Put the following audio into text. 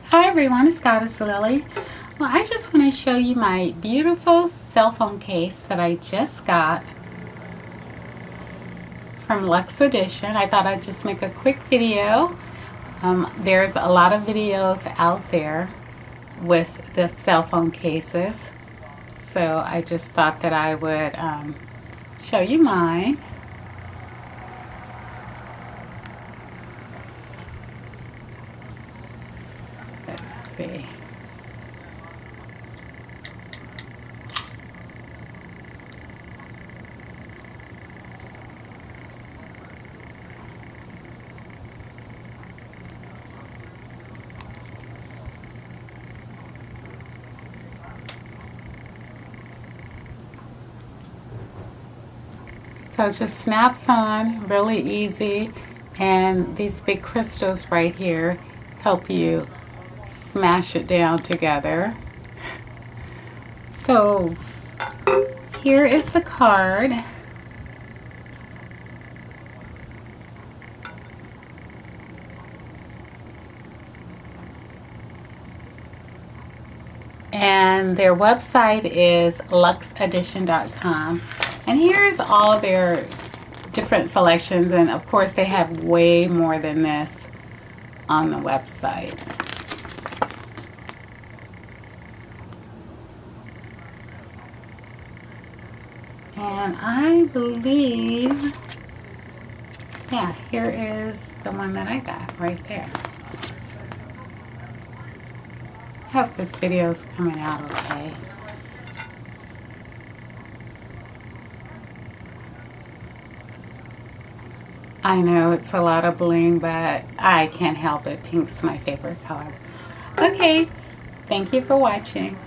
Hi everyone, it's Goddess Lily. Well, I just want to show you my beautiful cell phone case that I just got from Luxe Edition. I thought I'd just make a quick video. There's a lot of videos out there with the cell phone cases, so I just thought that I would show you mine. Let's see. So it just snaps on really easy, and these big crystals right here help you smash it down together. So here is the card. And their website is luxeedition.com. And here's all their different selections, and of course they have way more than this on the website. And I believe, yeah, here is the one that I got right there. I hope this video is coming out okay. I know it's a lot of bling, but I can't help it. Pink's my favorite color. Okay, thank you for watching.